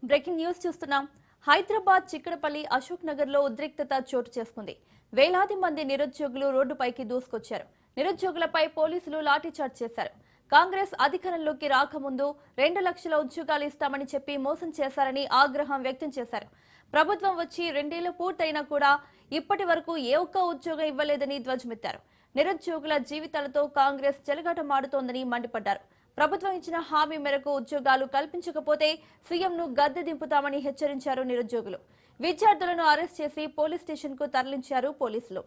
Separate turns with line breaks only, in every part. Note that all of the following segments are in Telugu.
బ్రేకింగ్ న్యూస్ చూస్తున్నాం. హైదరాబాద్ చిక్కడపల్లి అశోక్ నగర్ లో ఉద్రిక్తత చోటు చేసుకుంది. వేలాది మంది నిరుద్యోగులు రోడ్డుపైకి దూసుకొచ్చారు. నిరుద్యోగులపై పోలీసులు లాఠీచార్జ్ చేశారు. కాంగ్రెస్ అధికారంలోకి రాకముందు 2 లక్షల ఉద్యోగాలు ఇస్తామని చెప్పి మోసం చేశారని ఆగ్రహం వ్యక్తం చేశారు. ప్రభుత్వం వచ్చి 2 ఏళ్లు పూర్తయినా కూడా ఇప్పటి వరకు ఏ ఒక్క ఉద్యోగం ఇవ్వలేదని ధ్వజమెత్తారు. నిరుద్యోగుల జీవితాలతో కాంగ్రెస్ చెలగాటమాడుతోందని మండిపడ్డారు. ప్రభుత్వం ఇచ్చిన హామీ మేరకు ఉద్యోగాలు కల్పించకపోతే సీఎంను గద్దె దింపుతామని హెచ్చరించారు నిరుద్యోగులు. విద్యార్థులను అరెస్ట్ చేసి పోలీస్ స్టేషన్ కు తరలించారు పోలీసులు.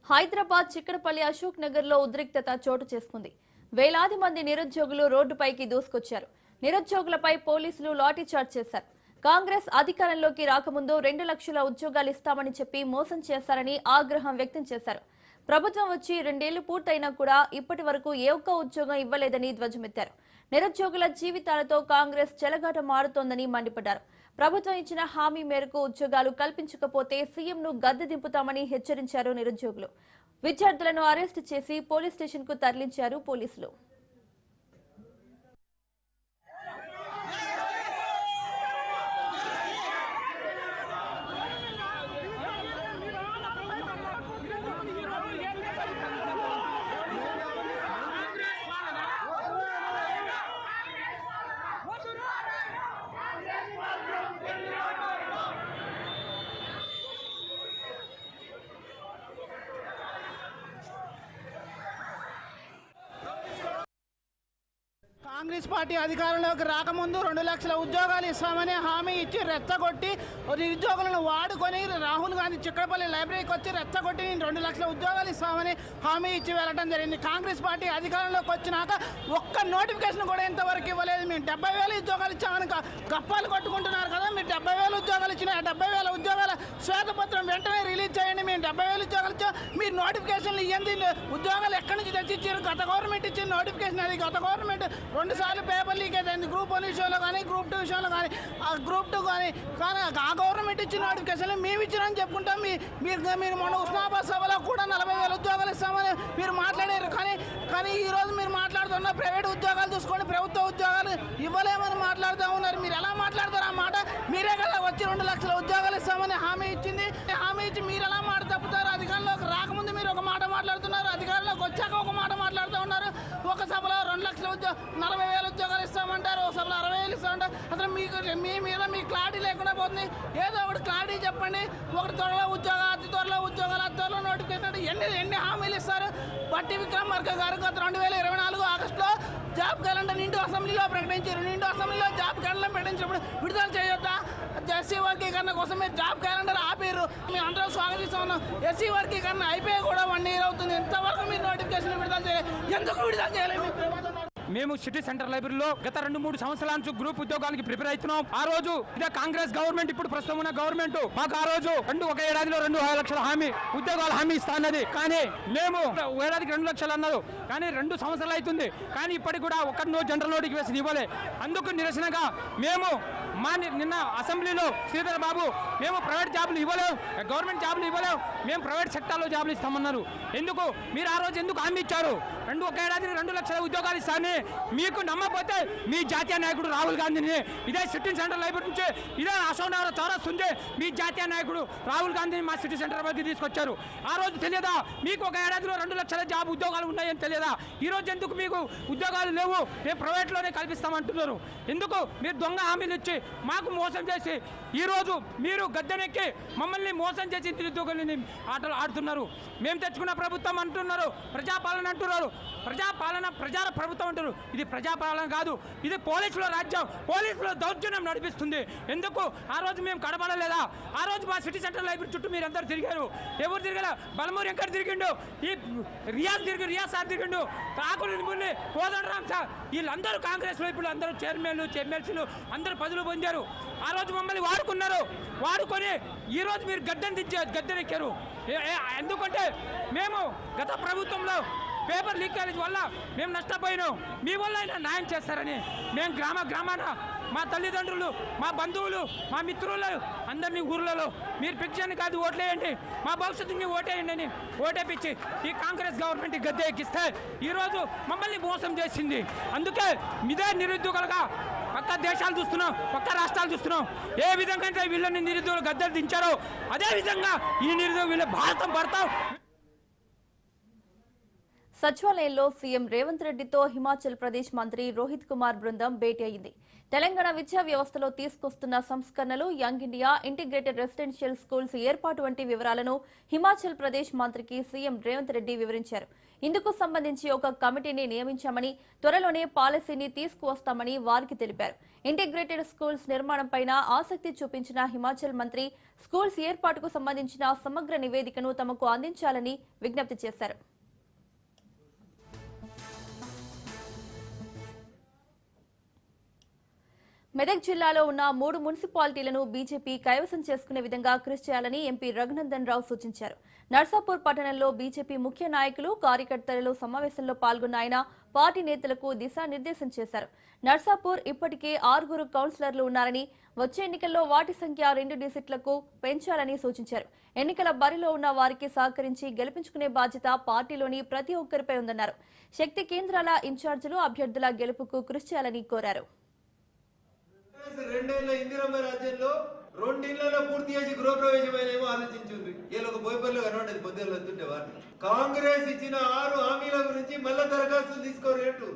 హైదరాబాద్ చిక్కడపల్లి అశోక్ నగర్ లో ఉద్రిక్తత చోటు చేసుకుంది. వేలాది మంది నిరుద్యోగులు రోడ్డుపైకి దూసుకొచ్చారు. నిరుద్యోగులపై పోలీసులు లాఠీచార్జ్ చేశారు. కాంగ్రెస్ అధికారంలోకి రాకముందు 2 లక్షల ఉద్యోగాలు ఇస్తామని చెప్పి మోసం చేశారని ఆగ్రహం వ్యక్తం చేశారు. ప్రభుత్వం వచ్చి 2 ఏళ్లు పూర్తయినా కూడా ఇప్పటి వరకు ఏ ఒక్క ఉద్యోగం ఇవ్వలేదని ధ్వజమెత్తారు. నిరుద్యోగుల జీవితాలతో కాంగ్రెస్ చెలగాటమాడుతోందని మండిపడ్డారు. ప్రభుత్వం ఇచ్చిన హామీ మేరకు ఉద్యోగాలు కల్పించకపోతే సీఎంను గద్దె దింపుతామని హెచ్చరించారు నిరుద్యోగులు. విద్యార్థులను అరెస్టు చేసి పోలీస్ స్టేషన్ కు తరలించారు పోలీసులు.
కాంగ్రెస్ పార్టీ అధికారంలోకి రాకముందు 2 లక్షల ఉద్యోగాలు ఇస్తామని హామీ ఇచ్చి రెచ్చగొట్టి నిరుద్యోగులను వాడుకొని రాహుల్ గాంధీ చిక్కడపల్లి లైబ్రరీకి వచ్చి రెచ్చగొట్టి 2 లక్షల ఉద్యోగాలు ఇస్తామని హామీ ఇచ్చి వెళ్ళడం జరిగింది. కాంగ్రెస్ పార్టీ అధికారంలోకి వచ్చినాక ఒక్క నోటిఫికేషన్ కూడా ఇంతవరకు ఇవ్వలేదు. మేము 70,000 ఉద్యోగాలు ఇచ్చామని గప్పాలు కొట్టుకుంటున్నారు కదా. మీరు 70,000 ఉద్యోగాలు ఇచ్చిన 70,000 ఉద్యోగాల శ్వేతపత్రం వెంటనే రిలీజ్ చేయండి. మేము 70,000 ఉద్యోగాలు ఇచ్చాం. మీరు నోటిఫికేషన్లు ఇవ్వండి. ఉద్యోగాలు ఎక్కడి నుంచి తెచ్చిచ్చారు? గత గవర్నమెంట్ ఇచ్చిన నోటిఫికేషన్ అది. గత గవర్నమెంట్ 2 సార్లు పేపర్ లీకేజ్ అయింది. గ్రూప్ 1 విషయంలో కానీ గ్రూప్ 2 విషయంలో కానీ గ్రూప్ 2 కానీ ఆ గవర్నమెంట్ ఇచ్చిన నోటిఫికేషన్ మేము ఇచ్చినామని చెప్పుకుంటాం. మీరు మొన్న ఉస్మానాబాద్ సభలో కూడా 40,000 ఉద్యోగాలు ఇస్తామని మీరు మాట్లాడారు. కానీ ఈరోజు మీరు మాట్లాడుతున్న ప్రైవేట్ ఉద్యోగాలు చూసుకొని ప్రభుత్వ ఉద్యోగాలు ఇవ్వలేమని మాట్లాడుతూ ఉన్నారు. మీరు ఎలా మాట్లాడతారు? ఆ మాట మీరే కదా వచ్చి 2 లక్షల ఉద్యోగాలు ఇస్తామని హామీ ఇచ్చింది. హామీ ఇచ్చి మీరు ఎలా మాట తప్పుతారు? అధికారంలోకి రాకముందు మీరు ఒక మాట మాట్లాడుతున్నారు, అధికారంలోకి వచ్చాక ఒక మాట మాట్లాడుతూ ఉన్నారు. ఒక సభలో 2 లక్షల 40,000 ఉద్యోగాలు ఇస్తామంటారు, ఒక సభలో 60,000 ఇస్తామంటారు. అసలు మీ మీద మీకు క్లారిటీ లేకుండా పోతుంది. ఏదో ఒకటి క్లారిటీ చెప్పండి. ఒకటి త్వరలో ఉద్యోగాలు, అతి త్వరలో ఉద్యోగాలు, అతి త్వరలో నోటిఫికేషన్ ఎన్ని హామీలు ఇస్తారు? బట్టి విక్రమార్క గారు గత 2024 ఆగస్టులో జాబ్ క్యాలెండర్ నిండు అసెంబ్లీలో ప్రకటించారు. నిండు అసెంబ్లీలో జాబ్ క్యాలెండర్ ప్రకటించినప్పుడు విడుదల చేయొద్దా? ఎస్సీ వర్గీకరణ కోసం మీరు జాబ్ క్యాలెండర్ ఆపారు. మేము అందరం స్వాగతిస్తూ ఉన్నాం. ఎస్సీ వర్గీకరణ అయిపోయి కూడా 1 ఇయర్ అవుతుంది. ఇంతవరకు మీరు నోటిఫికేషన్ విడుదల చేయలేదు. ఎందుకు విడుదల చేయలేదు?
మేము సిటీ సెంటర్ లైబ్రరీలో గత 2-3 సంవత్సరాల నుంచి గ్రూప్ ఉద్యోగాలకి ప్రిపేర్ అవుతున్నాం. ఆ రోజు ఇదే కాంగ్రెస్ గవర్నమెంట్, ఇప్పుడు ప్రస్తుతం ఉన్న గవర్నమెంట్ మాకు ఆ రోజు ఒక ఏడాదిలో 2 లక్షల ఉద్యోగాలు హామీ ఇస్తా అన్నది. కానీ మేము ఏడాదికి 2 లక్షలు అన్నారు. కానీ 2 సంవత్సరాలు అవుతుంది. కానీ ఇప్పటికి కూడా ఒక్క జనరల్ నోటిఫికేషన్ ఇవ్వలే. అందుకు నిరసనగా మేము నిన్న అసెంబ్లీలో శ్రీధర్ బాబు మేము ప్రైవేట్ జాబులు ఇవ్వలేము, గవర్నమెంట్ జాబులు ఇవ్వలేము, మేము ప్రైవేట్ సెక్టార్లో జాబులు ఇస్తామన్నారు. ఎందుకు మీరు ఆ రోజు ఎందుకు హామీ ఇచ్చారు? ఒక ఏడాదికి 2 లక్షల ఉద్యోగాలు ఇస్తానని మీకు నమ్మకపోతే మీ జాతీయ నాయకుడు రాహుల్ గాంధీని ఇదే సిటీ సెంటర్ లైబ్రరీ నుంచి ఇదే అశోక్ నగర్ చౌరస్తా నుంచి మీ జాతీయ నాయకుడు రాహుల్ గాంధీని మా సిటీ సెంటర్ మధ్య తీసుకొచ్చారు. ఆ రోజు తెలియదా మీకు ఒక ఏడాదిలో 2 లక్షల జాబ్ ఉద్యోగాలు ఉన్నాయని తెలియదా? ఈ రోజు ఎందుకు మీకు ఉద్యోగాలు లేవు, మేము ప్రైవేట్లోనే కల్పిస్తామంటున్నారు? ఎందుకు మీరు దొంగ హామీలు ఇచ్చి మాకు మోసం చేసి ఈరోజు మీరు గద్దెనెక్కి మమ్మల్ని మోసం చేసి నిరుద్యోగులని ఆటలు ఆడుతున్నారు? మేము తెచ్చుకున్న ప్రభుత్వం అంటున్నారు, ప్రజాపాలన అంటున్నారు. ప్రజల ప్రభుత్వం అంటారు. ఇది ప్రజాపాలన కాదు, ఇది పోలీసుల రాజ్యం. పోలీసుల దౌర్జన్యం నడిపిస్తుంది. ఎందుకు ఆ రోజు మేము కడపడలేదా? ఆ రోజు మా సిటీ సెంటర్ లైబ్రరీ చుట్టూ మీరు అందరూ తిరిగారు. ఎవరు తిరగల? బలమూరి వెంకట తిరిగిండు, ఈ రియాజ్ సార్ తిరిగిండు, కాకులు కోదండరామ్ సార్, వీళ్ళందరూ కాంగ్రెస్లో ఇప్పుడు అందరూ చైర్మన్లు ఎమ్మెల్సీలు అందరూ పదవులు పొందారు. ఆ రోజు మమ్మల్ని వాడుకొని ఈరోజు మీరు గద్దెనెక్కారు. ఎందుకంటే మేము గత ప్రభుత్వంలో పేపర్ లీకేజ్ వల్ల మేము నష్టపోయినాం. మీ వల్ల అయినా న్యాయం చేస్తారని మేము గ్రామాన మా తల్లిదండ్రులు, మా బంధువులు, మా మిత్రులు అందరినీ ఊర్లలో మీరు పిక్చర్ని కాదు ఓట్లేయండి, మా భవిష్యత్తుని ఓటేయండి అని ఓటేపించి ఈ కాంగ్రెస్ గవర్నమెంట్ గద్దె ఎక్కిస్తే ఈరోజు మమ్మల్ని మోసం చేసింది. అందుకే ఇదే నిరుద్యోగులుగా పక్క దేశాలు చూస్తున్నాం, పక్క రాష్ట్రాలు చూస్తున్నాం. ఏ విధంగా అయితే వీళ్ళని నిరుద్యోగులు గద్దెలు దించారో అదే విధంగా ఈ నిరుద్యోగులు వీళ్ళ భారతం పడతాం.
సచివాలయంలో సీఎం రేవంత్ రెడ్డితో హిమాచల్ ప్రదేశ్ మంత్రి రోహిత్ కుమార్ బృందం భేటీ అయింది. తెలంగాణ విద్యా వ్యవస్థలో తీసుకొస్తున్న సంస్కరణలు, young India, integrated residential schools ఏర్పాటు వంటి వివరాలను హిమాచల్ ప్రదేశ్ మంత్రికి సీఎం రేవంత్ రెడ్డి వివరించారు. ఇందుకు సంబంధించి ఒక కమిటీని నియమించామని, త్వరలోనే పాలసీని తీసుకువస్తామని వారికి తెలిపారు. ఇంటిగ్రేటెడ్ స్కూల్స్ నిర్మాణంపైన ఆసక్తి చూపించిన హిమాచల్ మంత్రి స్కూల్స్ ఏర్పాటుకు సంబంధించిన సమగ్ర నివేదికను తమకు అందించాలని విజ్ఞప్తి చేశారు. మెదక్ జిల్లాలో ఉన్న 3 మున్సిపాలిటీలను బీజేపీ కైవసం చేసుకునే విధంగా కృషి చేయాలని ఎంపీ రఘునందన్ రావు సూచించారు. నర్సాపూర్ పట్టణంలో బీజేపీ ముఖ్య నాయకులు, కార్యకర్తలు సమావేశంలో పాల్గొన్న ఆయన పార్టీ నేతలకు దిశానిర్దేశం చేశారు. నర్సాపూర్ ఇప్పటికే 6 కౌన్సిలర్లు ఉన్నారని, వచ్చే ఎన్నికల్లో వాటి సంఖ్య 2 డిజిట్లకు పెంచాలని సూచించారు. ఎన్నికల బరిలో ఉన్న వారికి సహకరించి గెలిపించుకునే బాధ్యత పార్టీలోని ప్రతి ఒక్కరిపై ఉందన్నారు. శక్తి కేంద్రాల ఇన్ఛార్జీలు అభ్యర్థుల గెలుపుకు కృషి చేయాలని కోరారు.
2 ఏళ్ల ఇందిరమ్మ రాజ్యంలో 2 ఇళ్లలో పూర్తి చేసి గృహప్రవేశమైనేమో ఆలోచించింది. వీళ్ళు ఒక బోయపల్లిలో కనబడేది పొద్దున్న వస్తుంటే వారిని కాంగ్రెస్ ఇచ్చిన 6 హామీల గురించి మళ్ళా దరఖాస్తులు తీసుకోరేటు.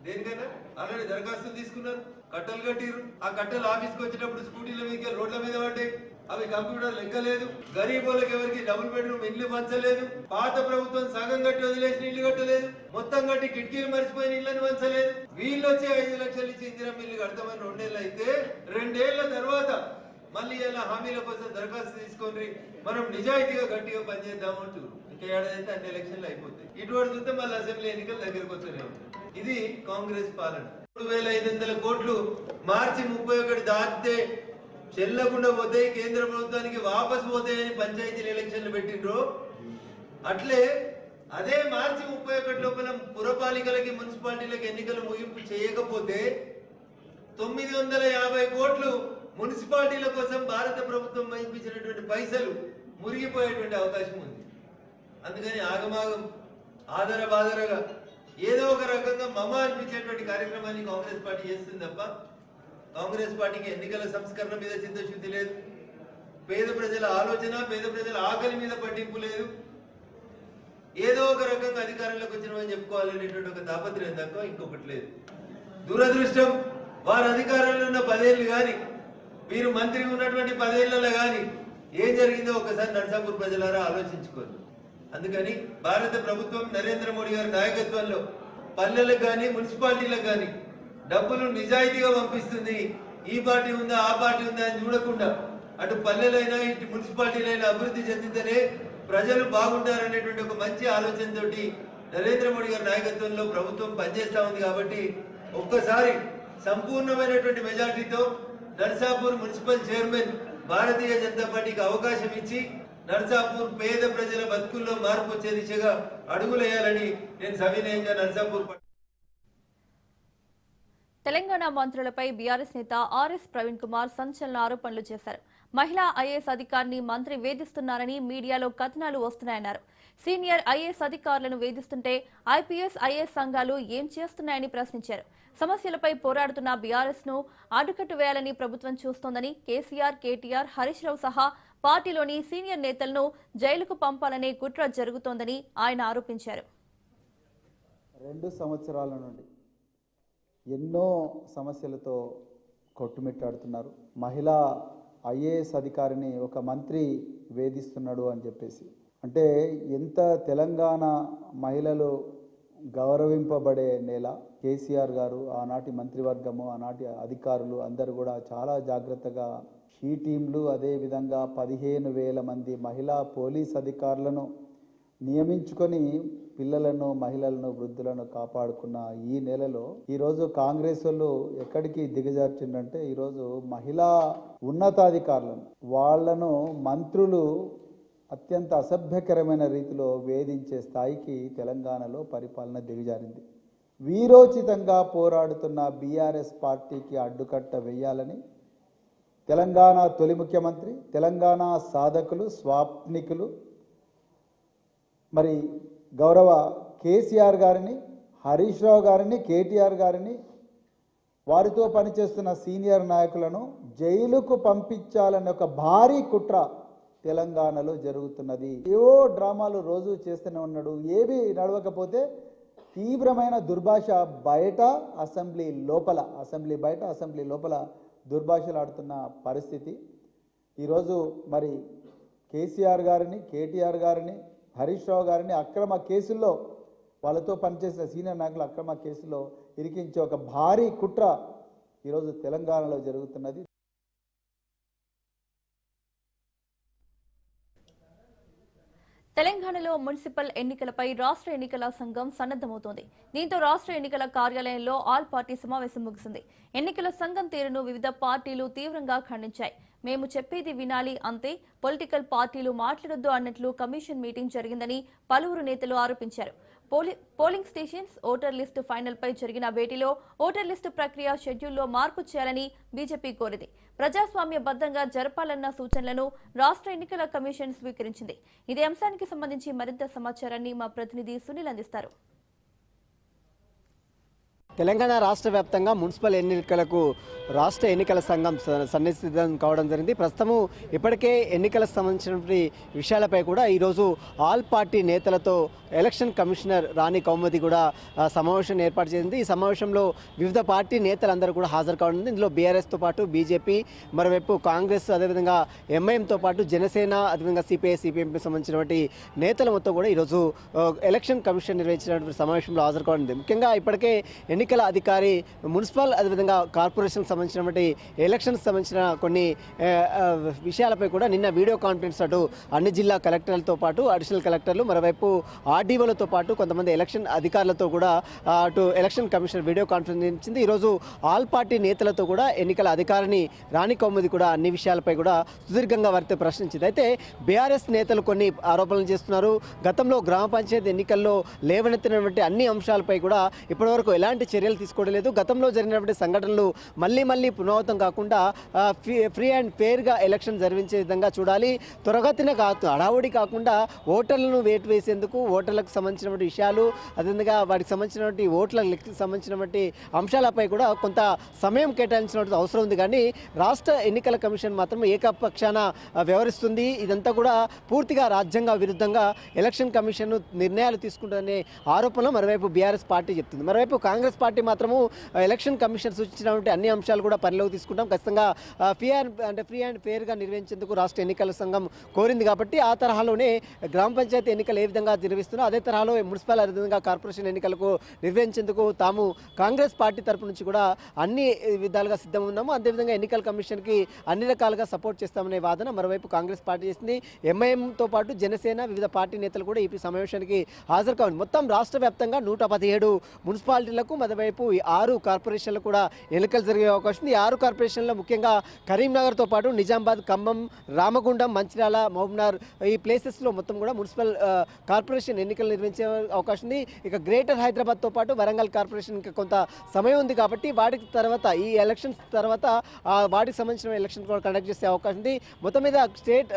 దేనికైనా ఆల్రెడీ దరఖాస్తులు తీసుకున్నారు, కట్టలు కట్టిరు. ఆ కట్టలు ఆఫీస్కి వచ్చేటప్పుడు స్కూటీల మీద రోడ్ల మీద పడ్డాయి. అవి కంప్యూటర్ లెక్కలేదు. గరీబులకు ఎవరికి డబుల్ బెడ్రూమ్ ఇల్లు పంచలేదు. పాత ప్రభుత్వం సగం కట్టి వదిలేసిన ఇల్లు కట్టలేదు. మొత్తం కట్టి కిటికీలు మరిచిపోయిన ఇళ్లను పంచలేదు. వీళ్ళు వచ్చి 5 లక్షలు ఇచ్చి ఇందిరమ్మ ఇల్లు కడతామని 2 ఏళ్ళు అయితే 2 ఏళ్ల తర్వాత మళ్ళీ ఇలా హామీల కోసం దరఖాస్తు తీసుకొని మనం నిజాయితీగా గట్టిగా పనిచేద్దాము అంటూ ఇంకా ఏడాదైతే అన్ని ఎలక్షన్లు అయిపోతాయి. ఇటువంటి చూస్తే మళ్ళీ అసెంబ్లీ ఎన్నికలు దగ్గరకు వస్తూనే ఉంటాయి. ఇది కాంగ్రెస్ పాలన. 3,500 కోట్లు మార్చి 31 దాటితే చెల్లకుండా పోతే కేంద్ర ప్రభుత్వానికి వాపసు పోతాయని పంచాయతీల ఎలక్షన్లు పెట్టిండ్రు. అట్లే అదే మార్చి 31 లోపల పురపాలికలకి, మున్సిపాలిటీలకు ఎన్నికలు ముగింపు చేయకపోతే 950 కోట్లు మున్సిపాలిటీల కోసం భారత ప్రభుత్వం పంపించినటువంటి పైసలు మురిగిపోయేటువంటి అవకాశం ఉంది. అందుకని ఆగమాగం ఆదరబాదరగా ఏదో ఒక రకంగా మమ అనిపించేటువంటి కార్యక్రమాన్ని కాంగ్రెస్ పార్టీ చేస్తుంది తప్ప కాంగ్రెస్ పార్టీకి ఎన్నికల సంస్కరణ మీద చిత్తశుద్ధి లేదు. పేద ప్రజల ఆలోచన, పేద ప్రజల ఆకలి మీద పట్టింపు లేదు. ఏదో ఒక రకంగా అధికారంలోకి వచ్చినామని చెప్పుకోవాలనేటువంటి ఒక తాపత్రయం తప్ప ఇంకొకటి లేదు. దురదృష్టం, వారు అధికారంలో ఉన్న 10 ఏళ్ళు కానీ, వీరు మంత్రి ఉన్నటువంటి 10 ఏళ్లలో కానీ ఏం జరిగిందో ఒకసారి నర్సాపూర్ ప్రజలారా ఆలోచించుకోరు. అందుకని భారత ప్రభుత్వం నరేంద్ర మోడీ గారి నాయకత్వంలో పల్లెలకు కానీ, మున్సిపాలిటీలకు కానీ డబ్బులు నిజాయితీగా పంపిస్తుంది. ఈ పార్టీ ఉందా, ఆ పార్టీ ఉందా అని చూడకుండా అటు పల్లెలైనా ఇటు మున్సిపాలిటీలైనా అభివృద్ధి చెందితేనే ప్రజలు బాగుంటారనేటువంటి ఒక మంచి ఆలోచనతోటి నరేంద్ర మోడీ గారి నాయకత్వంలో ప్రభుత్వం పనిచేస్తా ఉంది. కాబట్టి ఒక్కసారి సంపూర్ణమైనటువంటి మెజార్టీతో నర్సాపూర్ మున్సిపల్ చైర్మన్ భారతీయ జనతా పార్టీకి అవకాశం ఇచ్చి నర్సాపూర్ పేద ప్రజల బతుకుల్లో మార్పు వచ్చే దిశగా అడుగులేయాలని నేను సవినయంగా నర్సాపూర్
తెలంగాణ మంత్రులపై బీఆర్ఎస్ నేత ఆర్ఎస్ ప్రవీణ్ కుమార్ సంచలన ఆరోపణలు చేశారు. మహిళా ఐఏఎస్ అధికారిని మంత్రి వేధిస్తున్నారని మీడియాలో కథనాలు వస్తున్నాయన్నారు. సీనియర్ ఐఏఎస్ అధికారులను వేధిస్తుంటే ఐపీఎస్, ఐఏఎస్ సంఘాలు ఏం చేస్తున్నాయని ప్రశ్నించారు. సమస్యలపై పోరాడుతున్న బీఆర్ఎస్ ను అడ్డుకట్టు వేయాలని ప్రభుత్వం చూస్తోందని, కేసీఆర్, కేటీఆర్, హరీష్ రావు సహా పార్టీలోని సీనియర్ నేతలను జైలుకు పంపాలనే కుట్ర జరుగుతోందని ఆయన ఆరోపించారు.
2 సంవత్సరాల నుండి ఎన్నో సమస్యలతో కొట్టుమిట్టాడుతున్నారు. మహిళా ఐఏఎస్ అధికారిని ఒక మంత్రి వేధిస్తున్నాడు అని చెప్పేసి, అంటే ఎంత తెలంగాణ మహిళలు గౌరవింపబడే నేల. కేసీఆర్ గారు, ఆనాటి మంత్రివర్గము, ఆనాటి అధికారులు అందరూ కూడా చాలా జాగ్రత్తగా షీ టీంలు, అదేవిధంగా 15,000 మంది మహిళా పోలీస్ అధికారులను నియమించుకొని పిల్లలను, మహిళలను, వృద్ధులను కాపాడుకున్న ఈ నెలలో ఈరోజు కాంగ్రెస్ వాళ్ళు ఎక్కడికి దిగజార్చిందంటే, ఈరోజు మహిళా ఉన్నతాధికారులను, వాళ్లను మంత్రులు అత్యంత అసభ్యకరమైన రీతిలో వేధించే స్థాయికి తెలంగాణలో పరిపాలన దిగజారింది. వీరోచితంగా పోరాడుతున్న బీఆర్ఎస్ పార్టీకి అడ్డుకట్ట వేయాలని తెలంగాణ తొలి ముఖ్యమంత్రి, తెలంగాణ సాధకులు, స్వాప్నికులు, మరి గౌరవ కేసీఆర్ గారిని, హరీష్ రావు గారిని, కేటీఆర్ గారిని, వారితో పనిచేస్తున్న సీనియర్ నాయకులను జైలుకు పంపించాలనే ఒక భారీ కుట్ర తెలంగాణలో జరుగుతున్నది. ఏవో డ్రామాలు రోజు చేస్తూనే ఉన్నాడు. ఏవి నడవకపోతే తీవ్రమైన దుర్భాష బయట, అసెంబ్లీ లోపల, అసెంబ్లీ బయట, అసెంబ్లీ లోపల దుర్భాషలు ఆడుతున్న పరిస్థితి. ఈరోజు మరి కేసీఆర్ గారిని, కేటీఆర్ గారిని, హరీష్ రావు గారిని అక్రమ కేసుల్లో, వాళ్ళతో పనిచేసిన సీనియర్ నాయకులు అక్రమ కేసులో ఇరికించే ఒక భారీ కుట్ర ఈరోజు తెలంగాణలో జరుగుతున్నది.
తెలంగాణలో మున్సిపల్ ఎన్నికలపై రాష్ట్ర ఎన్నికల సంఘం సన్నద్దమవుతోంది. దీంతో రాష్ట్ర ఎన్నికల కార్యాలయంలో ఆల్ పార్టీ సమావేశం ముగిసింది. ఎన్నికల సంఘం తీరును వివిధ పార్టీలు తీవ్రంగా ఖండించాయి. మేము చెప్పేది వినాలి అంతే, పొలిటికల్ పార్టీలు మాట్లాడొద్దు అన్నట్లు కమిషన్ మీటింగ్ జరిగిందని పలువురు నేతలు ఆరోపించారు. Polling stations, voter list final పై జరిగిన భేటీలో ఓటర్ లిస్టు ప్రక్రియ షెడ్యూల్లో మార్పు చేయాలని బీజేపీ కోరింది. ప్రజాస్వామ్యబద్ధంగా జరపాలన్న సూచనలను రాష్ట్ర ఎన్నికల కమిషన్ స్వీకరించింది. ఇదే అంశానికి సంబంధించి మరింత సమాచారాన్ని మా ప్రతినిధి సునీల్ అందిస్తారు.
తెలంగాణ రాష్ట్ర వ్యాప్తంగా మున్సిపల్ ఎన్నికలకు రాష్ట్ర ఎన్నికల సంఘం సన్నిహితం కావడం జరిగింది. ప్రస్తుతము ఇప్పటికే ఎన్నికలకు సంబంధించినటువంటి విషయాలపై కూడా ఈరోజు ఆల్ పార్టీ నేతలతో ఎలక్షన్ కమిషనర్ రాణి కౌముది కూడా సమావేశం ఏర్పాటు చేసింది. ఈ సమావేశంలో వివిధ పార్టీ నేతలందరూ కూడా హాజరు కావడం. ఇందులో బీఆర్ఎస్తో పాటు బీజేపీ, మరోవైపు కాంగ్రెస్, అదేవిధంగా ఎంఐఎంతో పాటు జనసేన, అదేవిధంగా సిపిఐ, సిపిఎంకి సంబంధించినటువంటి నేతల మొత్తం కూడా ఈరోజు ఎలక్షన్ కమిషన్ నిర్వహించినటువంటి సమావేశంలో హాజరు కావడం. ముఖ్యంగా ఇప్పటికే ఎన్నికల అధికారి మున్సిపల్, అదేవిధంగా కార్పొరేషన్కి సంబంధించినటువంటి ఎలక్షన్కి సంబంధించిన కొన్ని విషయాలపై కూడా నిన్న వీడియో కాన్ఫరెన్స్ అటు అన్ని జిల్లా కలెక్టర్లతో పాటు అడిషనల్ కలెక్టర్లు, మరోవైపు ఆర్డీఓలతో పాటు కొంతమంది ఎలక్షన్ అధికారులతో కూడా అటు ఎలక్షన్ కమిషన్ వీడియో కాన్ఫరెన్స్ నిర్వహించింది. ఈరోజు ఆల్ పార్టీ నేతలతో కూడా ఎన్నికల అధికారిని రాణి కౌముది కూడా అన్ని విషయాలపై కూడా సుదీర్ఘంగా వారితో ప్రశ్నించింది. అయితే బీఆర్ఎస్ నేతలు కొన్ని ఆరోపణలు చేస్తున్నారు. గతంలో గ్రామ పంచాయతీ ఎన్నికల్లో లేవనెత్తినటువంటి అన్ని అంశాలపై కూడా ఇప్పటివరకు ఎలాంటి చర్యలు తీసుకోవడం లేదు. గతంలో జరిగినటువంటి సంఘటనలు మళ్ళీ పునరావృతం కాకుండా ఫ్రీ అండ్ ఫెయిర్గా ఎలక్షన్ జరిపించే విధంగా చూడాలి. త్వరగతిన హడావుడి కాకుండా ఓటర్లను వేటు వేసేందుకు, ఓటర్లకు సంబంధించినటువంటి విషయాలు, అదేవిధంగా వాటికి సంబంధించినటువంటి ఓట్లకు సంబంధించినటువంటి అంశాలపై కూడా కొంత సమయం కేటాయించినటువంటి అవసరం ఉంది. కానీ రాష్ట్ర ఎన్నికల కమిషన్ మాత్రం ఏకపక్షాన వ్యవహరిస్తుంది. ఇదంతా కూడా పూర్తిగా రాజ్యాంగ విరుద్ధంగా ఎలక్షన్ కమిషన్ నిర్ణయాలు తీసుకుంటుందనే ఆరోపణ మరోవైపు బీఆర్ఎస్ పార్టీ చెప్తుంది. మరోవైపు కాంగ్రెస్ పార్టీ మాత్రము ఎలక్షన్ కమిషన్ సూచించినటువంటి అన్ని అంశాలు కూడా పరిలోకి తీసుకుంటాం, ఖచ్చితంగా ఫ్రీ అండ్ ఫెయిర్గా నిర్వహించేందుకు రాష్ట్ర ఎన్నికల సంఘం కోరింది. కాబట్టి ఆ తరహాలోనే గ్రామ పంచాయతీ ఎన్నికలు ఏ విధంగా నిర్వహిస్తున్నా అదే తరహాలో మున్సిపల్, అదేవిధంగా కార్పొరేషన్ ఎన్నికలకు నిర్వహించేందుకు తాము కాంగ్రెస్ పార్టీ తరపు నుంచి కూడా అన్ని విధాలుగా సిద్ధం ఉన్నాము. అదేవిధంగా ఎన్నికల కమిషన్కి అన్ని రకాలుగా సపోర్ట్ చేస్తామనే వాదన మరోవైపు కాంగ్రెస్ పార్టీ చేసింది. ఎంఐఎంతో పాటు జనసేన, వివిధ పార్టీ నేతలు కూడా ఈ సమావేశానికి హాజరు కావాలి. మొత్తం రాష్ట్ర వ్యాప్తంగా 117 మున్సిపాలిటీలకు, మరోవైపు 6 కార్పొరేషన్లు కూడా ఎన్నికలు జరిగే అవకాశం ఉంది. ఈ 6 కార్పొరేషన్లో ముఖ్యంగా కరీంనగర్తో పాటు నిజామాబాద్, ఖమ్మం, రామగుండం, మంచిర్యాల, మహబూబ్నగర్ ఈ ప్లేసెస్లో మొత్తం కూడా మున్సిపల్ కార్పొరేషన్ ఎన్నికలు నిర్వహించే అవకాశం ఉంది. ఇక గ్రేటర్ హైదరాబాద్తో పాటు వరంగల్ కార్పొరేషన్ ఇంకా కొంత సమయం ఉంది. కాబట్టి వాటికి తర్వాత ఈ ఎలక్షన్స్ తర్వాత వాటికి సంబంధించిన ఎలక్షన్ కూడా కండక్ట్ చేసే అవకాశం ఉంది. మొత్తం మీద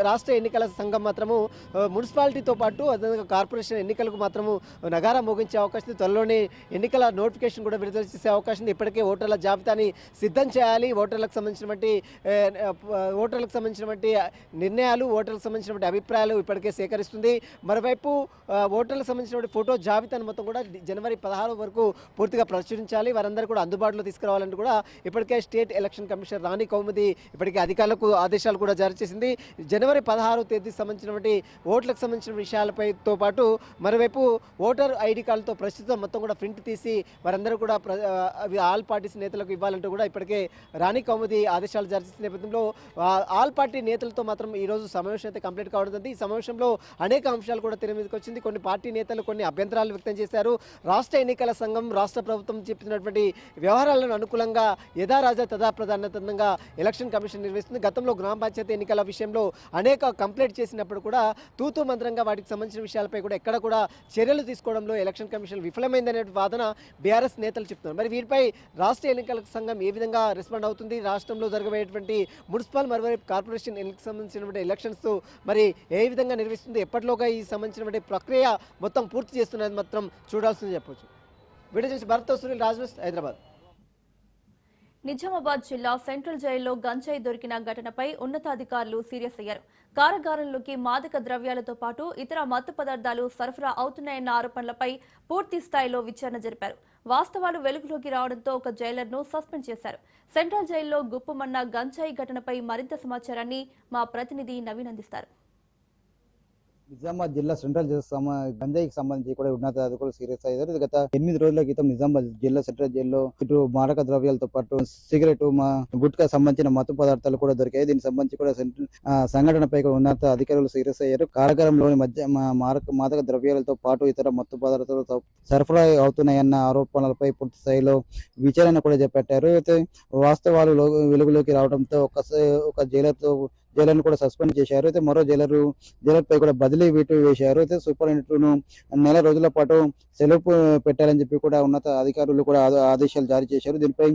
రాష్ట్ర ఎన్నికల సంఘం మాత్రము మున్సిపాలిటీతో పాటు అదేవిధంగా కార్పొరేషన్ ఎన్నికలకు మాత్రము నగారా మోగించే అవకాశం ఉంది. త్వరలోనే ఎన్నికల నోటిఫికేషన్ కూడా విడుదల చేసే అవకాశం ఉంది. ఇప్పటికే ఓటర్ల జాబితాని సిద్ధం చేయాలి. ఓటర్లకు సంబంధించినటువంటి నిర్ణయాలు, ఓటర్లకు సంబంధించినటువంటి అభిప్రాయాలు ఇప్పటికే సేకరిస్తుంది. మరోవైపు ఓటర్లకు సంబంధించినటువంటి ఫోటో జాబితాను మొత్తం కూడా జనవరి 16 వరకు పూర్తిగా ప్రచురించాలి. వారందరూ కూడా అందుబాటులో తీసుకురావాలని కూడా ఇప్పటికే స్టేట్ ఎలక్షన్ కమిషనర్ రాణి కౌముది ఇప్పటికే అధికారులకు ఆదేశాలు కూడా జారీ చేసింది. జనవరి 16 తేదీకి సంబంధించినటువంటి ఓట్లకు సంబంధించిన విషయాలపైతో పాటు మరోవైపు ఓటర్ ఐడి కార్డులతో ప్రస్తుతం మొత్తం కూడా ప్రింట్ తీసి వారందరూ వీళ్ళందరూ కూడా ఆల్ పార్టీస్ నేతలకు ఇవ్వాలంటూ కూడా ఇప్పటికే రాణి కౌముది ఆదేశాలు జారీ చేసిన నేపథ్యంలో ఆల్ పార్టీ నేతలతో మాత్రం ఈరోజు సమావేశం అయితే కంప్లీట్ కావడం. ఈ సమావేశంలో అనేక అంశాలు కూడా తెర మీదకి వచ్చింది. కొన్ని పార్టీ నేతలు కొన్ని అభ్యంతరాలు వ్యక్తం చేశారు. రాష్ట్ర ఎన్నికల సంఘం రాష్ట్ర ప్రభుత్వం చెప్పినటువంటి వ్యవహారాలను అనుకూలంగా యథారాజా తదా ప్రధానంగా ఎలక్షన్ కమిషన్ నిర్వహిస్తుంది. గతంలో గ్రామ పంచాయతీ ఎన్నికల విషయంలో అనేక కంప్లైంట్ చేసినప్పుడు కూడా తూతూ మంత్రంగా వాటికి సంబంధించిన విషయాలపై కూడా ఎక్కడ కూడా చర్యలు తీసుకోవడంలో ఎలక్షన్ కమిషన్ విఫలమైందనే వాదన బీఆర్ఎస్ నేతలు చెప్తున్నారు. మరి వీటిపై రాష్ట్ర ఎన్నికల సంఘం ఏ విధంగా రెస్పాండ్ అవుతుంది, రాష్ట్రంలో జరగబోయేటువంటి మున్సిపల్ మరోవైపు కార్పొరేషన్ ఎన్నికలకు సంబంధించినటువంటి ఎలక్షన్స్ మరి ఏ విధంగా నిర్వహిస్తుంది, ఎప్పటిలోగా ఈ సంబంధించినటువంటి ప్రక్రియ మొత్తం పూర్తి చేస్తున్నది మాత్రం చూడాల్సింది చెప్పొచ్చు. వీడియో చేసి భరత్ సునీల్ రాజ్వస్, హైదరాబాద్.
నిజామాబాద్ జిల్లా సెంట్రల్ జైల్లో గంజాయి దొరికిన ఘటనపై ఉన్నతాధికారులు సీరియస్ అయ్యారు. కారాగారంలోకి మాదక ద్రవ్యాలతో పాటు ఇతర మత్తు పదార్థాలు సరఫరా అవుతున్నాయన్న ఆరోపణలపై పూర్తి స్థాయిలో విచారణ జరిపారు. వాస్తవాలు వెలుగులోకి రావడంతో ఒక జైలర్ను సస్పెండ్ చేశారు. సెంట్రల్ జైల్లో గుప్పుమన్న గంజాయి ఘటనపై మరింత సమాచారాన్ని మా ప్రతినిధి నవీన్ అందిస్తారు.
నిజామాబాద్ జిల్లా సెంట్రల్ గంజాయికి సంబంధించి కూడా ఉన్నతాధికారులు సీరియస్ అయ్యారు. గత 8 రోజుల క్రితం నిజామాబాద్ జిల్లా సెంట్రల్ జైల్లో ఇటు మారక ద్రవ్యాలతో పాటు సిగరెట్ గుట్కా సంబంధించిన మత్తు పదార్థాలు కూడా దొరికాయి. దీనికి సంబంధించి కూడా సంఘటనపై కూడా ఉన్నత అధికారులు సీరియస్ అయ్యారు. కారాగారంలోని మధ్య మాదక ద్రవ్యాలతో పాటు ఇతర మత్తు పదార్థాలు సరఫరా అవుతున్నాయన్న ఆరోపణలపై పూర్తి స్థాయిలో విచారణ కూడా చేపట్టారు. అయితే వాస్తవాలు వెలుగులోకి రావడంతో ఒక జైలర్ను కూడా సస్పెండ్ చేశారు. అయితే మరో జైలర్ పై కూడా బదిలీ వేశారు. అయితే సూపరింటెండెంట్ను నెల రోజుల పాటు సెలవు పెట్టాలని చెప్పి కూడా ఉన్నత అధికారులు కూడా ఆదేశాలు జారీ చేశారు. దీనిపై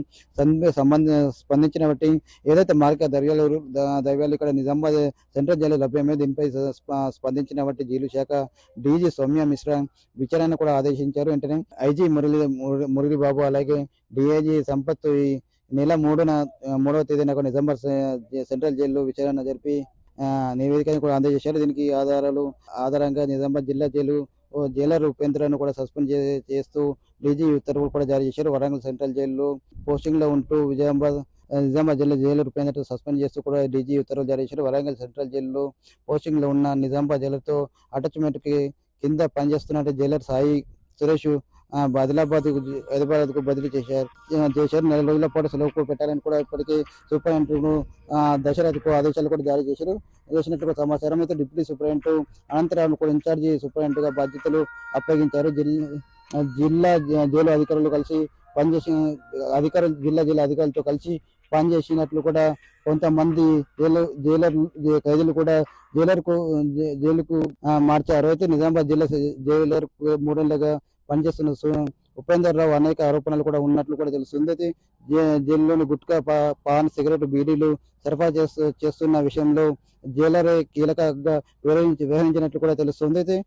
స్పందించిన బట్టి ఏదైతే మారక ద్రవ్యాలు ఇక్కడ నిజామాబాద్ సెంట్రల్ జైలు లభ్యమే, దీనిపై స్పందించిన బట్టి జైలు శాఖ డీజీ సౌమ్య మిశ్రా విచారణ కూడా ఆదేశించారు. వెంటనే ఐజీ మురళీబాబు అలాగే డిఐజీ సంపత్ నెల 3వ తేదీన నిజామాబాద్ సెంట్రల్ జైల్లో విచారణ జరిపి నివేదికను కూడా అందజేశారు. దీనికి ఆధారంగా నిజామాబాద్ జిల్లా జైలర్ ఉపేంద్రను కూడా సస్పెండ్ చేస్తూ డీజీ ఉత్తర్వులు కూడా జారీ చేశారు. వరంగల్ సెంట్రల్ జైల్లో పోస్టింగ్ లో ఉంటూ నిజామాబాద్ జిల్లా జైలర్ ఉపేంద్ర సస్పెండ్ చేస్తూ కూడా డీజీ ఉత్తర్వులు జారీ చేశారు. వరంగల్ సెంట్రల్ జైల్లో పోస్టింగ్ లో ఉన్న నిజామాబాద్ జైలర్తో అటాచ్మెంట్ కి కింద పనిచేస్తున్న జైలర్ సాయి సురేష్ హైదరాబాద్ కు బదిలీ చేశారు. నెల రోజుల పాటు సెలవు పెట్టాలని కూడా ఇప్పటికీ సూపరింటెండెంట్ దశరథ్కు ఆదేశాలు కూడా జారీ చేసినట్లుగా సమాచారం. అయితే డిప్యూటీ సూపరింటెండెంట్ అనంతరావు కూడా ఇన్ఛార్జి సూపరింటెండెంట్ గా బాధ్యతలు అప్పగించారు. జిల్లా జైలు అధికారులు కలిసి పనిచేసిన జిల్లా అధికారులతో కలిసి పనిచేసినట్లు కూడా కొంతమంది ఖైదీలు కూడా జైలుకు మార్చారు. అయితే నిజామాబాద్ జిల్లా జైలర్ 3 ఏళ్లుగా పనిచేస్తున్న ఉపేందర్ రావు అనేక ఆరోపణలు కూడా ఉన్నట్లు కూడా తెలుస్తుంది. అయితే జైల్లోని గుట్కా, పాన్, సిగరెట్, బీడీలు సరఫరా చేస్తున్న విషయంలో జైలరే కీలకంగా వ్యవహరించినట్లు కూడా తెలుస్తుంది. అయితే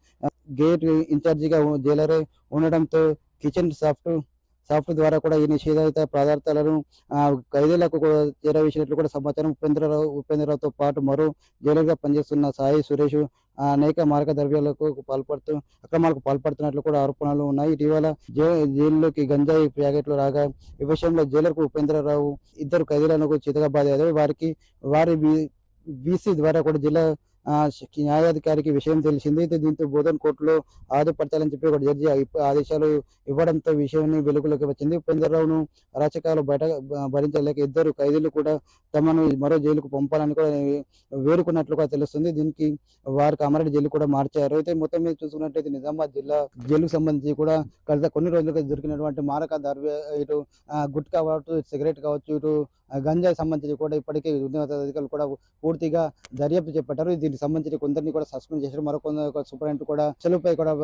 గేట్ ఇన్ఛార్జిగా జైలరే ఉండడంతో కిచెన్ సాఫ్ట్ ద్వారా కూడా ఈ నిషేధిత పదార్థాలను ఖైదీలకు కూడా చేరవేసినట్లు కూడా సమాచారం. ఉపేంద్రరావుతో పాటు మరో జైలర్ గా పనిచేస్తున్న సాయి సురేష్ అనేక మారక ద్రవ్యాలకు అక్రమాలకు పాల్పడుతున్నట్లు కూడా ఆరోపణలు ఉన్నాయి. ఇటీవల జైల్లోకి గంజాయి ప్యాకెట్లు రాగా ఈ విషయంలో జైలర్ కు ఉపేంద్రరావు 2 ఖైదీలకు చితగా బాధారు. వారి వీసీ ద్వారా కూడా జిల్లా న్యాయాధికారికి విషయం తెలిసింది. దీంతో బోధన్ కోర్టులో ఆదుపరచాలని చెప్పి ఒక జడ్జి ఆదేశాలు ఇవ్వడంతో విషయాన్ని వెలుగులోకి వచ్చింది. ఉపేంద్రరావును అరాచకాలు భరించలేక 2 ఖైదీలు కూడా తమను మరో జైలుకు పంపాలని కూడా వేరుకున్నట్లుగా తెలుస్తుంది. దీనికి వారికి అమరెడ్డి జైలు కూడా మార్చారు. అయితే మొత్తం మీద చూసుకున్నట్లయితే నిజామాబాద్ జిల్లా జైలుకు సంబంధించి కూడా గత కొన్ని రోజులుగా దొరికినటువంటి మారక ద్రవ్య ఇటు గుట్కా కావచ్చు, సిగరెట్ కావచ్చు, ఇటు గంజాయి సంబంధించి కూడా ఇప్పటికే ఉన్నతాధికారులు కూడా పూర్తిగా దర్యాప్తు చేపట్టారు. దీనికి సంబంధించి కొందరిని కూడా సస్పెండ్ చేశారు. మరొక సూపరింటెండెంట్ కూడా సెలవుపై కూడా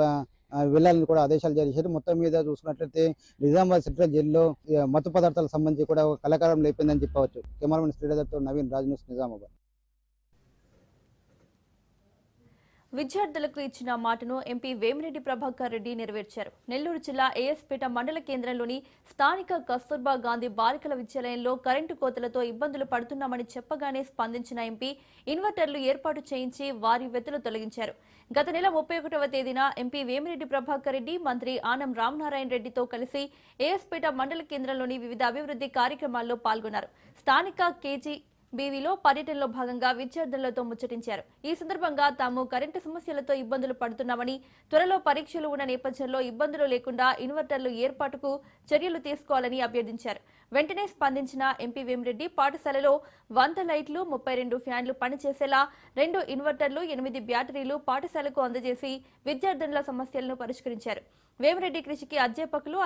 వెళ్లాలని కూడా ఆదేశాలు జారీ చేశారు. మొత్తం మీద చూసుకున్నట్లయితే నిజామాబాద్ సెంట్రల్ జైల్లో మత్తు పదార్థాలకు సంబంధించి కూడా కలకాలం లేపిందని చెప్పవచ్చు. కెమెరామెన్ శ్రీధర్తో నవీన్, రాజ్ న్యూస్, నిజామాబాద్.
విద్యార్థులకు ఇచ్చిన మాటను ఎంపీ వేమిరెడ్డి ప్రభాకర్ రెడ్డి నెరవేర్చారు. నెల్లూరు జిల్లా ఏఎస్పేట మండల కేంద్రంలోని స్థానిక కస్తూర్బా గాంధీ బాలికల విద్యాలయంలో కరెంటు కోతలతో ఇబ్బందులు పడుతున్నామని చెప్పగానే స్పందించిన ఎంపీ ఇన్వర్టర్లు ఏర్పాటు చేయించి వారి వెతులు తొలగించారు. గత నెల 31వ తేదీన ఎంపీ వేమిరెడ్డి ప్రభాకర్ రెడ్డి మంత్రి ఆనం రామనారాయణ రెడ్డితో కలిసి ఏఎస్పేట మండల కేంద్రంలోని వివిధ అభివృద్ధి కార్యక్రమాల్లో పాల్గొన్నారు. స్థానిక కేజీ బీవీలో పర్యటనలో భాగంగా విద్యార్థులతో ముచ్చటించారు. ఈ సందర్భంగా తాము కరెంటు సమస్యలతో ఇబ్బందులు పడుతున్నామని, త్వరలో పరీక్షలు ఉన్న నేపథ్యంలో ఇబ్బందులు లేకుండా ఇన్వర్టర్లు ఏర్పాటుకు చర్యలు తీసుకోవాలని అభ్యర్థించారు. వెంటనే స్పందించిన ఎంపీ వేమిరెడ్డి పాఠశాలలో 100 లైట్లు, 32 ఫ్యాన్లు పనిచేసేలా 2 ఇన్వర్టర్లు, 8 బ్యాటరీలు పాఠశాలకు అందజేసి విద్యార్థుల సమస్యలను పరిష్కరించారు. వేమిరెడ్డి కృషికి అధ్యాపకులు,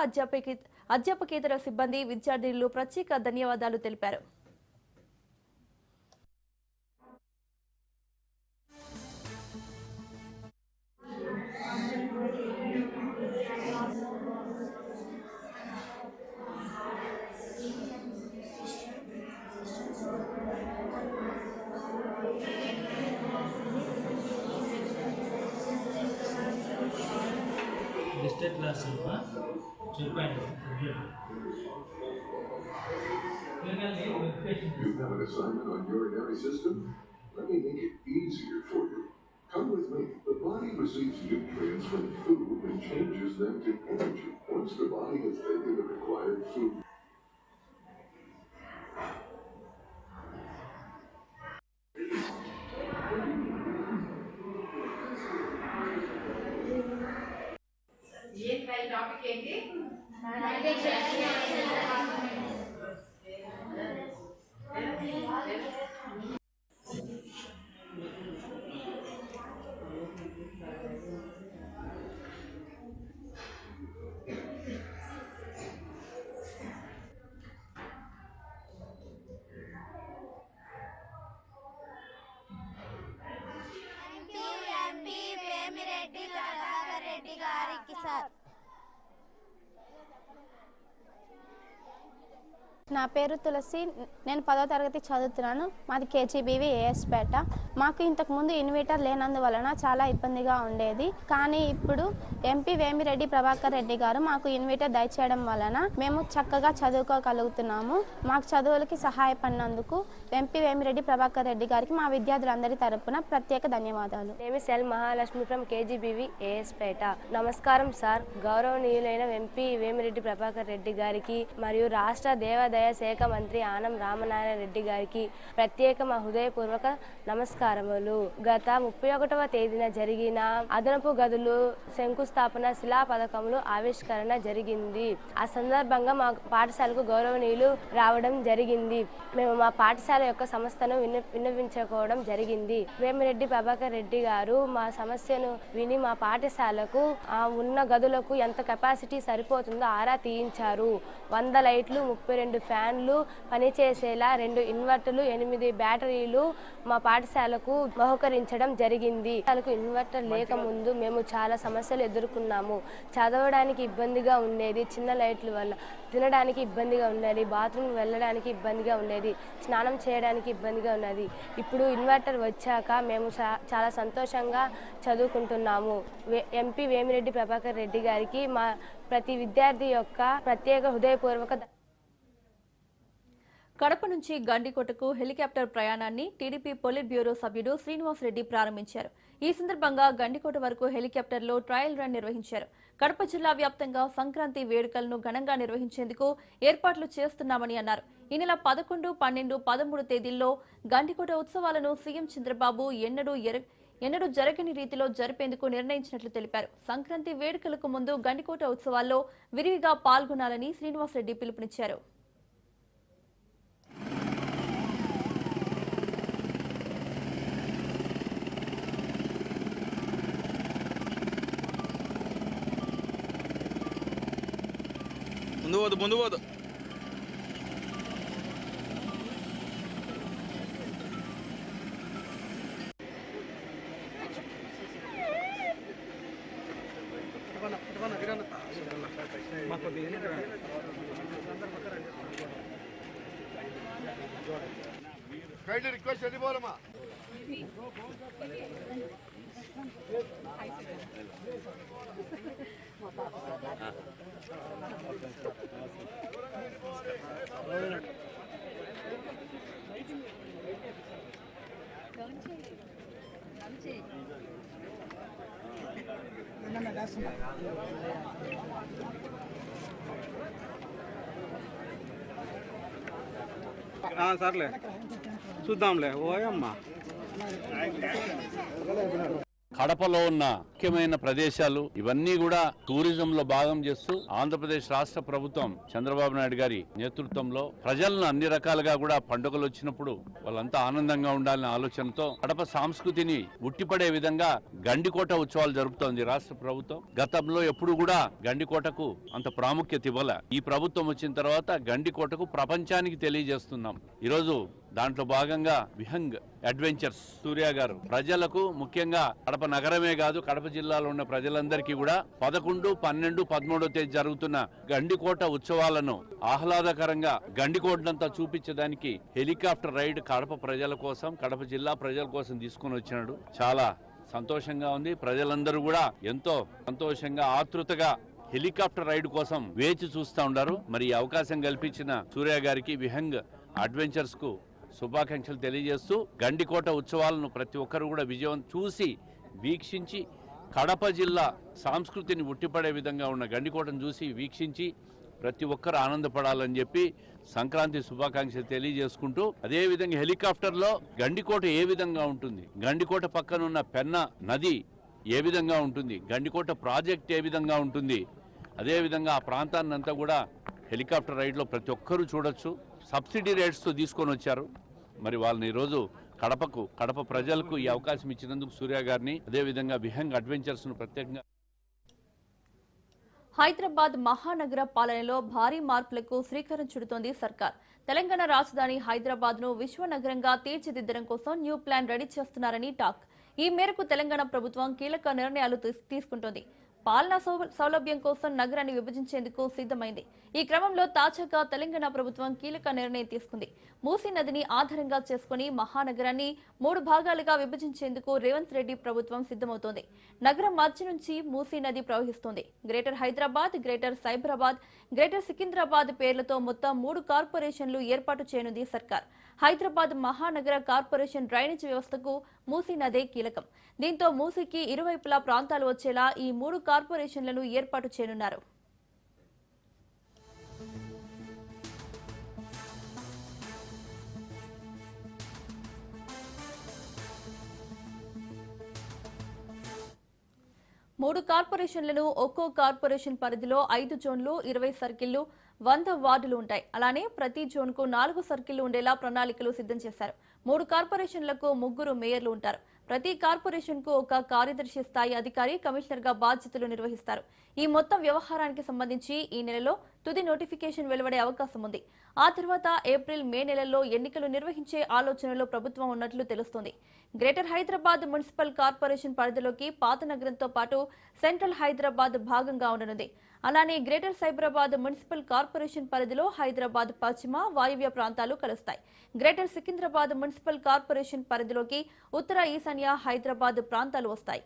అధ్యాపకేతర సిబ్బంది, విద్యార్థులు ప్రత్యేక ధన్యవాదాలు తెలిపారు.
డిస్ట్రిక్ట్ క్లాస్ చెప్పండి.
You have an assignment on urinary system? Let me make it easier for you. Come with me. The body receives nutrients from food and changes them to energy. Once the body has taken the required food,
topic ఏంటి?
ఎంపీ వేమిరెడ్డి ప్రభాకర్ రెడ్డి గారికి సార్. నా పేరు తులసి. నేను 10వ తరగతి చదువుతున్నాను. మాది కేజీబీవీ ఏఎస్పేట. మాకు ఇంతకుముందు ఇన్వర్టర్ లేనందువలన చాలా ఇబ్బందిగా ఉండేది. కానీ ఇప్పుడు ఎంపీ వేమిరెడ్డి ప్రభాకర్ రెడ్డి గారు మాకు ఇన్వర్టర్ దయచేయడం వలన మేము చక్కగా చదువుకోగలుగుతున్నాము. మాకు చదువులకి సహాయపడినందుకు ఎంపీ వేమిరెడ్డి ప్రభాకర్ రెడ్డి గారికి మా విద్యార్థులందరి తరపున ప్రత్యేక ధన్యవాదాలు.
Cell Mahalakshmi from KGBV AS Peta. నమస్కారం సార్. గౌరవనీయులైన ఎంపీ వేమిరెడ్డి ప్రభాకర్ రెడ్డి గారికి మరియు రాష్ట్ర దేవాదాయ శాఖ మంత్రి ఆనం రామనారాయణ రెడ్డి గారికి ప్రత్యేక మా హృదయపూర్వక నమస్కారములు. గత 31వ తేదీన జరిగిన అదనపు గదులు శంకుస్థాపన శిలా పథకములు ఆవిష్కరణ జరిగింది. ఆ సందర్భంగా మా పాఠశాలకు గౌరవనీయులు రావడం జరిగింది. మేము మా పాఠశాల యొక్క సమస్యను విన్నవించుకోవడం జరిగింది. వేమిరెడ్డి ప్రభాకర్ రెడ్డి గారు మా సమస్యను విని మా పాఠశాలకు ఉన్న గదులకు ఎంత కెపాసిటీ సరిపోతుందో ఆరా తీయించారు. 100 లైట్లు, 32 ఫ్యాన్లు పనిచేసేలా 2 ఇన్వర్టర్లు, 8 బ్యాటరీలు మా పాఠశాలకు బహుకరించడం జరిగింది. ఇన్వర్టర్ లేకముందు మేము చాలా సమస్యలు ఎదుర్కొన్నాము. చదవడానికి ఇబ్బందిగా ఉండేది, చిన్న లైట్ల వల్ల తినడానికి ఇబ్బందిగా ఉండేది, బాత్రూమ్ వెళ్ళడానికి ఇబ్బందిగా ఉండేది, స్నానం చేయడానికి ఇబ్బందిగా ఉన్నది. ఇప్పుడు ఇన్వర్టర్ వచ్చాక మేము చాలా సంతోషంగా చదువుకుంటున్నాము. ఎంపీ వేమిరెడ్డి ప్రభాకర్ రెడ్డి గారికి మా ప్రతి విద్యార్థి యొక్క ప్రత్యేక హృదయపూర్వక.
కడప నుంచి గండికోటకు హెలికాప్టర్ ప్రయాణాన్ని టీడీపీ పొలిట్ బ్యూరో సభ్యుడు శ్రీనివాస్ రెడ్డి ప్రారంభించారు. ఈ సందర్భంగా గండికోట వరకు హెలికాప్టర్లో ట్రయల్ రన్ నిర్వహించారు. కడప జిల్లా వ్యాప్తంగా సంక్రాంతి వేడుకలను ఘనంగా నిర్వహించేందుకు ఏర్పాట్లు చేస్తున్నామని అన్నారు. ఈ నెల 11, 12, 13 తేదీల్లో గండికోట ఉత్సవాలను సీఎం చంద్రబాబు ఎన్నడూ జరగని రీతిలో జరిపేందుకు నిర్ణయించినట్లు తెలిపారు. సంక్రాంతి వేడుకలకు ముందు గండికోట ఉత్సవాల్లో విరివిగా పాల్గొనాలని శ్రీనివాస్ రెడ్డి పిలుపునిచ్చారు.
ముందు పోదు రిక్వెస్ట్ వెళ్ళిపోవాలమ్మా. సర్లే
చూద్దాంలే ఓయమ్మా.
కడపలో ఉన్న ముఖ్యమైన ప్రదేశాలు ఇవన్నీ కూడా టూరిజం లో భాగం చేస్తూ ఆంధ్రప్రదేశ్ రాష్ట్ర ప్రభుత్వం చంద్రబాబు నాయుడు గారి నేతృత్వంలో ప్రజలను అన్ని రకాలుగా కూడా పండుగలు వచ్చినప్పుడు వాళ్ళంతా ఆనందంగా ఉండాలనే ఆలోచనతో కడప సంస్కృతిని ఉట్టిపడే విధంగా గండికోట ఉత్సవాలు జరుపుతోంది రాష్ట్ర ప్రభుత్వం. గతంలో ఎప్పుడు కూడా గండికోటకు అంత ప్రాముఖ్యత ఇవ్వలే. ఈ ప్రభుత్వం వచ్చిన తర్వాత గండికోటకు ప్రపంచానికి తెలియజేస్తున్నాం. ఈరోజు దాంట్లో భాగంగా విహంగ్ అడ్వెంచర్స్ సూర్య గారు ప్రజలకు, ముఖ్యంగా కడప నగరమే కాదు కడప జిల్లాలో ఉన్న ప్రజలందరికీ కూడా 11, 12, 13వ తేదీ జరుగుతున్న గండికోట ఉత్సవాలను ఆహ్లాదకరంగా గండికోటనంతా చూపించడానికి హెలికాప్టర్ రైడ్ కడప ప్రజల కోసం, కడప జిల్లా ప్రజల కోసం తీసుకుని వచ్చినాడు. చాలా సంతోషంగా ఉంది. ప్రజలందరూ కూడా ఎంతో సంతోషంగా, ఆతృతగా హెలికాప్టర్ రైడ్ కోసం వేచి చూస్తూ ఉన్నారు. మరి ఈ అవకాశం కల్పించిన సూర్య గారికి, విహంగ్ అడ్వెంచర్స్ కు శుభాకాంక్షలు తెలియజేస్తూ గండికోట ఉత్సవాలను ప్రతి ఒక్కరు కూడా విజయం చూసి వీక్షించి కడప జిల్లా సంస్కృతిని ఉట్టిపడే విధంగా ఉన్న గండికోటను చూసి వీక్షించి ప్రతి ఒక్కరు ఆనందపడాలని చెప్పి సంక్రాంతి శుభాకాంక్షలు తెలియజేసుకుంటూ, అదేవిధంగా హెలికాప్టర్లో గండికోట ఏ విధంగా ఉంటుంది, గండికోట పక్కనున్న పెన్నా నది ఏ విధంగా ఉంటుంది, గండికోట ప్రాజెక్ట్ ఏ విధంగా ఉంటుంది, అదేవిధంగా ఆ ప్రాంతాన్ని అంతా కూడా హెలికాప్టర్ రైడ్లో ప్రతి ఒక్కరూ చూడొచ్చు. సబ్సిడీ రేట్స్తో తీసుకొని వచ్చారు. మరి వాళ్ళని ఈరోజు కడప ప్రజలకు ఈ అవకాశం ఇచ్చినందుకు సూర్య గారిని, అదేవిధంగా విహంగ్ అడ్వెంచర్స్ను ప్రత్యేకంగా.
హైదరాబాద్ మహానగర పాలనలో భారీ మార్పులకు శ్రీకారం చుడుతోంది సర్కార్. తెలంగాణ రాజధాని హైదరాబాద్ ను విశ్వనగరంగా తీర్చిదిద్దడం కోసం న్యూ ప్లాన్ రెడీ చేస్తున్నారని టాక్. ఈ మేరకు తెలంగాణ ప్రభుత్వం కీలక నిర్ణయాలు తీసుకుంటోంది. పాలనా సౌలభ్యం కోసం నగరాన్ని విభజించేందుకు సిద్ధమైంది. ఈ క్రమంలో తాజాగా తెలంగాణ ప్రభుత్వం కీలక నిర్ణయం తీసుకుంది. మూసీ నదిని ఆధారంగా చేసుకుని మహానగరాన్ని 3 భాగాలుగా విభజించేందుకు రేవంత్ రెడ్డి ప్రభుత్వం సిద్ధమవుతోంది. నగరం మధ్య నుంచి మూసీ నది ప్రవహిస్తోంది. Greater Hyderabad, greater Cyberabad, greater Secunderabad పేర్లతో మొత్తం 3 కార్పొరేషన్లు ఏర్పాటు చేయనుంది సర్కార్. హైదరాబాద్ మహానగర కార్పొరేషన్ డ్రైనేజ్ వ్యవస్థకు మూసీ నదే కీలకం. దీంతో మూసీకి ఇరువైపులా ప్రాంతాలు వచ్చేలా ఈ 3 కార్పొరేషన్లను ఏర్పాటు చేయనున్నారు. మూడు కార్పొరేషన్లను ఒక్కో కార్పొరేషన్ పరిధిలో 5 జోన్లు, 20 సర్కిళ్లు, 100 వార్డులు ఉంటాయి. అలానే ప్రతి జోన్కు 4 సర్కిళ్లు ఉండేలా ప్రణాళికలు సిద్ధం చేశారు. 3 కార్పొరేషన్లకు 3 మేయర్లు ఉంటారు. ప్రతి కార్పొరేషన్ కు ఒక కార్యదర్శి స్థాయి అధికారి కమిషనర్ గా బాధ్యతలు నిర్వహిస్తారు. ఈ మొత్తం వ్యవహారానికి సంబంధించి ఈ నెలలో తుది నోటిఫికేషన్ వెలువడే అవకాశం ఉంది. ఆ తర్వాత ఏప్రిల్, మే నెలల్లో ఎన్నికలు నిర్వహించే ఆలోచనలో ప్రభుత్వం ఉన్నట్లు తెలుస్తోంది. గ్రేటర్ హైదరాబాద్ మున్సిపల్ కార్పొరేషన్ పరిధిలోకి పాత నగరంతో పాటు సెంట్రల్ హైదరాబాద్ భాగంగా ఉండనుంది. అలానే గ్రేటర్ సైబరాబాద్ మున్సిపల్ కార్పొరేషన్ పరిధిలో హైదరాబాద్ పశ్చిమ, వాయువ్య ప్రాంతాలు కలుస్తాయి. గ్రేటర్ సికింద్రాబాద్ మున్సిపల్ కార్పొరేషన్ పరిధిలోకి ఉత్తర, ఈశాన్య హైదరాబాద్ ప్రాంతాలు వస్తాయి.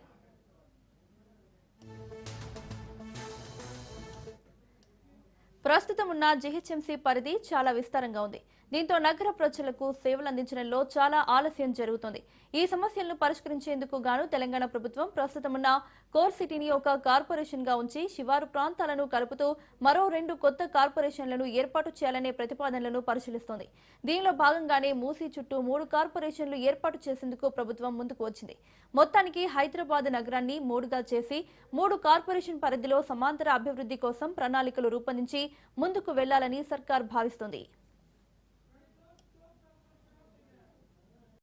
ప్రస్తుతం ఉన్న జీహెచ్ఎంసీ పరిధి చాలా విస్తారంగా ఉంది. దీంతో నగర ప్రజలకు సేవలు అందించడంలో చాలా ఆలస్యం జరుగుతోంది. ఈ సమస్యలను పరిష్కరించేందుకు గాను తెలంగాణ ప్రభుత్వం ప్రస్తుతం ఉన్న కోర్ సిటీని ఒక కార్పొరేషన్ గా ఉంచి శివారు ప్రాంతాలను కలుపుతూ మరో 2 కొత్త కార్పొరేషన్లను ఏర్పాటు చేయాలనే ప్రతిపాదనలను పరిశీలిస్తోంది. దీనిలో భాగంగానే మూసీ చుట్టూ 3 కార్పొరేషన్లు ఏర్పాటు చేసేందుకు ప్రభుత్వం ముందుకు వచ్చింది. మొత్తానికి హైదరాబాద్ నగరాన్ని 3గా చేసి 3 కార్పొరేషన్ పరిధిలో సమాంతర అభివృద్ధి కోసం ప్రణాళికలు రూపొందించి ముందుకు వెళ్లాలని సర్కార్ భావిస్తోంది.